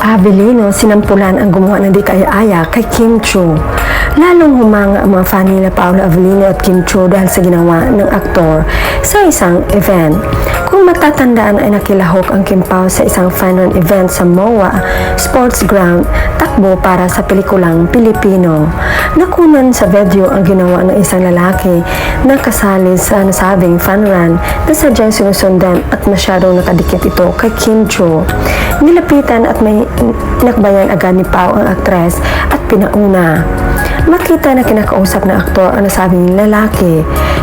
Avellino sinampulan ang gumawa ng di kaya-aya kay Kim Chiu. Lalong humanga ang mga fan nila Paolo Avellino at Kim Chiu dahil sa ginawa ng aktor sa isang event. Kung matatandaan ay nakilahok ang Kim Pao sa isang fan run event sa MOA Sports Ground, takbo para sa pelikulang Pilipino. Nakunan sa video ang ginawa ng isang lalaki na kasali sa nasabing fan run na sadyang sinusundan at masyadong nakadikit ito kay Kim Chiu. Nilapitan at may inakbayan agad ni Pao ang aktres at pinauna. Makita na kinakausap ng aktor ang nasabing lalaki.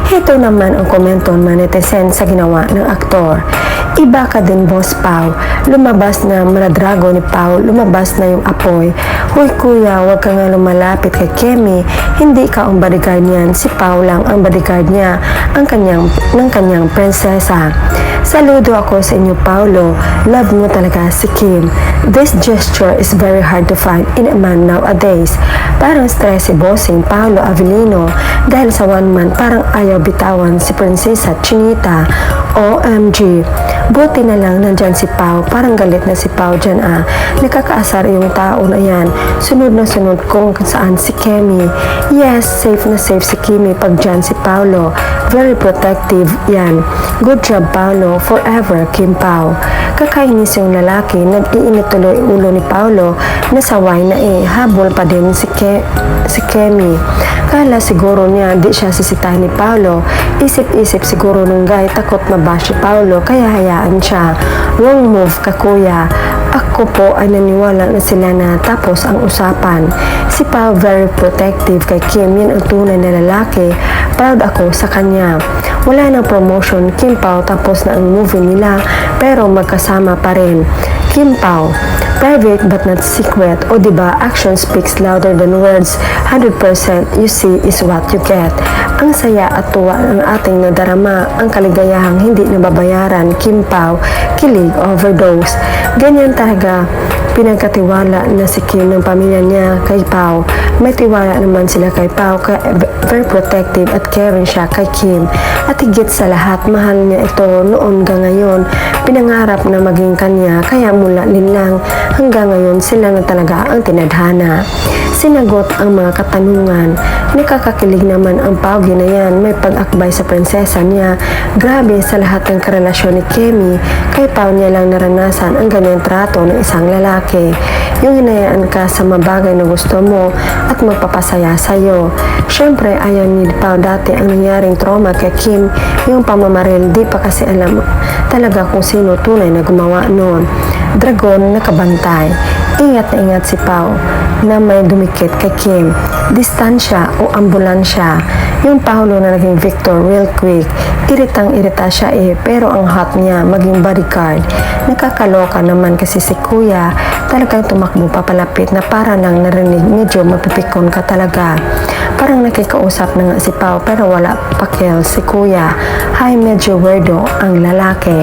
Heto naman ang komento ng netizen sa ginawa ng aktor. Iba ka din, Boss Pao. Lumabas na maladrago ni Pao, lumabas na yung apoy. Hoy kuya, wag ka nga lumalapit kay Kemi. Hindi ka ang bodyguard niyan. Si Pao lang ang bodyguard niya, ng kanyang prinsesa. Saludo ako sa inyo, Paolo. Love mo talaga si Kim. This gesture is very hard to find in a man nowadays. Parang stress si bossing Paolo Avellino dahil sa one man parang ayaw bitawan si Prinsesa Chinita. OMG. Buti na lang nandyan si Pao. Parang galit na si Pao dyan Nakakaasar yung tao na yan. Sunod na sunod kung saan si Kemi. Yes, safe na safe si Kimi pag dyan si Paolo. Very protective yan. Good job, Paolo. Forever, Kim Pao. Kakainis yung lalaki. Nag-iinit tuloy ulo ni Paolo. Nasaway na habol pa din si Kemi. Kala siguro niya di siya sisitahin ni Paolo. Isip-isip siguro nung guy takot mabash si Paolo kaya hayaan siya. Wrong move ka kuya. Ako po ay naniwala na sila na tapos ang usapan. Si Pao very protective kay Kim. Yan ang tunay na lalaki. Proud ako sa kanya. Wala nang promotion Kim Pao tapos na ang movie nila pero magkasama pa rin. Kim Pao, private but not secret. O diba, action speaks louder than words. 100% you see is what you get. Ang saya at tuwa ng ating nadarama, ang kaligayahang hindi nababayaran. Kim Pao, kilig overdose. Ganyan talaga pinagkatiwala na si Kim ng pamilya niya kay Pao. May tiwala naman sila kay Pao, kaya very protective at caring siya kay Kim. At higit sa lahat, mahal niya ito noon hanggang ngayon. Pinangarap na maging kanya, kaya mula nilang hanggang ngayon sila na talaga ang tinadhana. Sinagot ang mga katanungan. Nakakakilig naman ang Paugi na yan. May pag-akbay sa prinsesa niya. Grabe sa lahat ng karelasyon ni Kemi. Kay Pao niya lang naranasan ang ganyang trato ng isang lalaki. Yung hinayaan ka sa mabagay na gusto mo at magpapasaya sa'yo. Siyempre, ayaw ni Pao dati ang nangyaring trauma kay Kim. Yung pamamaril, di pa kasi alam talaga kung sino tunay na gumawa noon. Dragon nakabantay. Ingat na ingat si Pao na may dumikit kay Kim. Distansya o ambulansya. Yung Paolo na naging Victor real quick. Iritang-irita siya pero ang hot niya maging bodyguard. Nakakaloka naman kasi si Kuya talagang tumakbo papalapit na para nang narinig medyo mapipikon ka talaga. Parang nakikausap na nga si Pao pero wala pakil si Kuya. Hay medyo weirdo ang lalaki.